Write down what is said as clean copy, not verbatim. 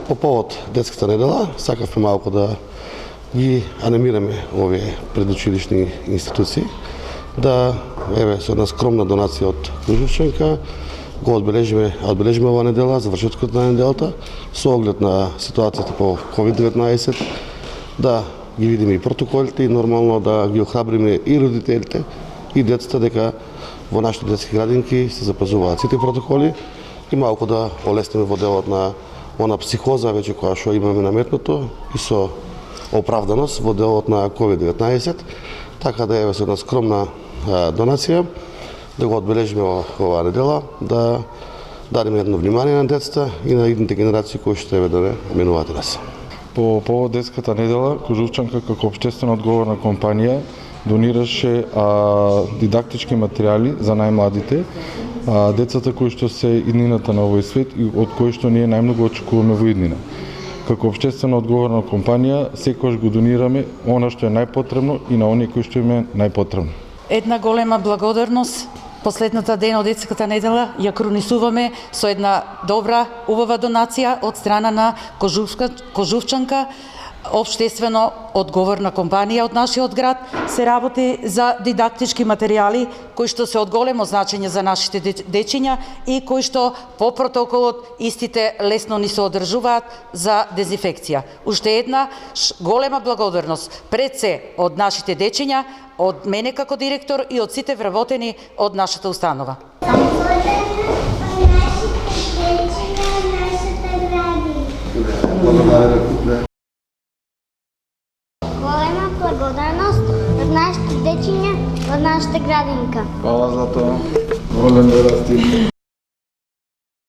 По повод детската недела, сакавме малку да ги анимираме овие предучилишни институции, да со една скромна донација од Кружевчанка го одбележиме оваа недела, завршеткот на неделата, со оглед на ситуацијата по COVID-19, да ги видиме и протоколите и нормално да ги охрабриме и родителите и децата дека во нашите детски градинки се запазуваат сите протоколи и малку да олесниме во делот на она психоза веќе која што имаме наметнато и со оправданост во делот на COVID-19, така да еве со една скромна донација да го одбележиме оваа недела, да дадеме едно внимание на децата и на идните генерации кои што еве да не менуваат нас. По повод детската недела, Кружевчанка како општествено одговорна компанија донираше дидактички материјали за најмладите, децата кои што се иднината на овој свет и од кои што ние најмногу очекуваме во иднина. Како општествено одговорна компанија секогаш го донираме она што е најпотребно и на оние кои што им е најпотребно. Една голема благодарност. Последната ден од детската недела ја крунисуваме со една добра, убава донација од страна на Кожувчанка, општествено одговорна компанија од нашиот град. Се работи за дидактички материјали кои што се од големо значење за нашите дечиња и кои што по протоколот истите лесно ни се одржуваат за дезинфекција. Уште една голема благодарност пред се од нашите дечиња, од мене како директор и од сите вработени од нашата установа. Голема благодарност од нашите дечиња, од нашата градинка. Хвала за тоа. Волем да расти.